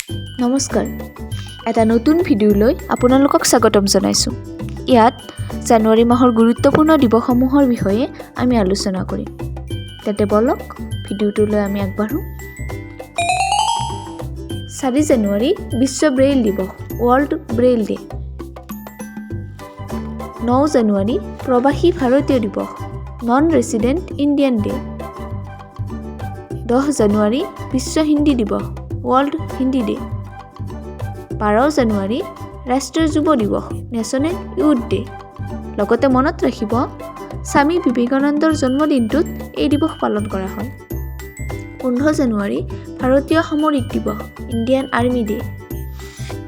নমস্কাৰ, এটা নতুন ভিডিঅ'লৈ আপোনালোকক স্বাগতম জনাইছোঁ। ইয়াত জানুৱাৰী মাহৰ গুৰুত্বপূৰ্ণ দিৱসসমূহৰ বিষয়ে আমি আলোচনা কৰিম। তেন্তে বলক ভিডিঅ'টোলৈ আমি আগবাঢ়োঁ। 4 জানুৱাৰী বিশ্ব ব্ৰেইল দিৱস, ৱৰ্ল্ড ব্ৰেইল ডে। 9 জানুৱাৰী প্ৰৱাসী ভাৰতীয় দিৱস, নন ৰেচিডেণ্ট ইণ্ডিয়ান ডে। 10 জানুৱাৰী বিশ্ব হিন্দী দিৱস, ৱৰ্ল্ড হিন্দী ডে। 12 জানুৱাৰী ৰাষ্ট্ৰীয় যুৱ দিৱস, নেশ্যনেল ইউথ ডে। লগতে মনত ৰাখিব, স্বামী বিবেকানন্দৰ জন্মদিনটোত এই দিৱস পালন কৰা হয়। 15 জানুৱাৰী ভাৰতীয় সামৰিক দিৱস, ইণ্ডিয়ান আৰ্মি ডে।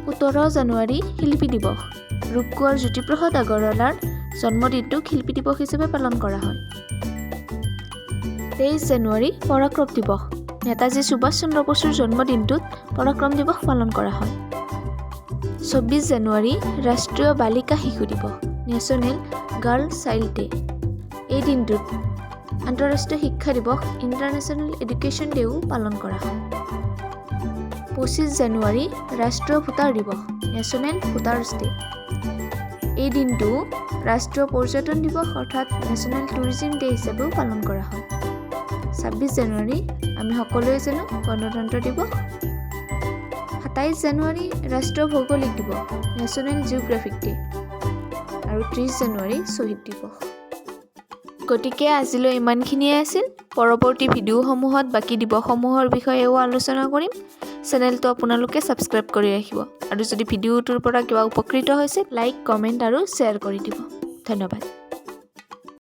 17 জানুৱাৰী শিল্পী দিৱস, ৰূপকোঁৱৰ জ্যোতিপ্ৰসাদ আগৰৱালাৰ জন্মদিনটো শিল্পী দিৱস হিচাপে পালন কৰা হয়। 23 জানুৱাৰী পৰাক্ৰম দিৱস, নেতাজী সুভাষ চন্দ্ৰ বসুৰ জন্মদিনটোত পৰাক্ৰম দিৱস পালন কৰা হয়। 24 জানুৱাৰী ৰাষ্ট্ৰীয় বালিকা শিশু দিৱস, নেশ্যনেল গাৰ্ল চাইল্ড ডে। এই দিনটোত আন্তঃৰাষ্ট্ৰীয় শিক্ষা দিৱস, ইণ্টাৰনেশ্যনেল এডুকেশ্যন ডেও পালন কৰা হয়। 25 জানুৱাৰী ৰাষ্ট্ৰীয় ভোটাৰ দিৱস, নেশ্যনেল ভোটাৰ্ছ ডে। এই দিনটো ৰাষ্ট্ৰীয় পৰ্যটন দিৱস অৰ্থাৎ নেশ্যনেল টুৰিজিম ডে হিচাপেও পালন কৰা হয়। 26 জানুৱাৰী আমি সকলোৱে জানো গণতন্ত্ৰ দিৱস। 27 জানুৱাৰী ৰাষ্ট্ৰীয় ভৌগোলিক দিৱস, নেশ্যনেল জিঅ'গ্ৰাফিক ডে। আৰু 30 জানুৱাৰী শ্বহীদ দিৱস। গতিকে আজিলৈ ইমানখিনিয়ে আছিল। পৰৱৰ্তী ভিডিঅ'সমূহত বাকী দিৱসসমূহৰ বিষয়েও আলোচনা কৰিম। চেনেলটো আপোনালোকে ছাবস্ক্ৰাইব কৰি ৰাখিব আৰু যদি ভিডিঅ'টোৰ পৰা কিবা উপকৃত হৈছে লাইক, কমেণ্ট আৰু শ্বেয়াৰ কৰি দিব। ধন্যবাদ।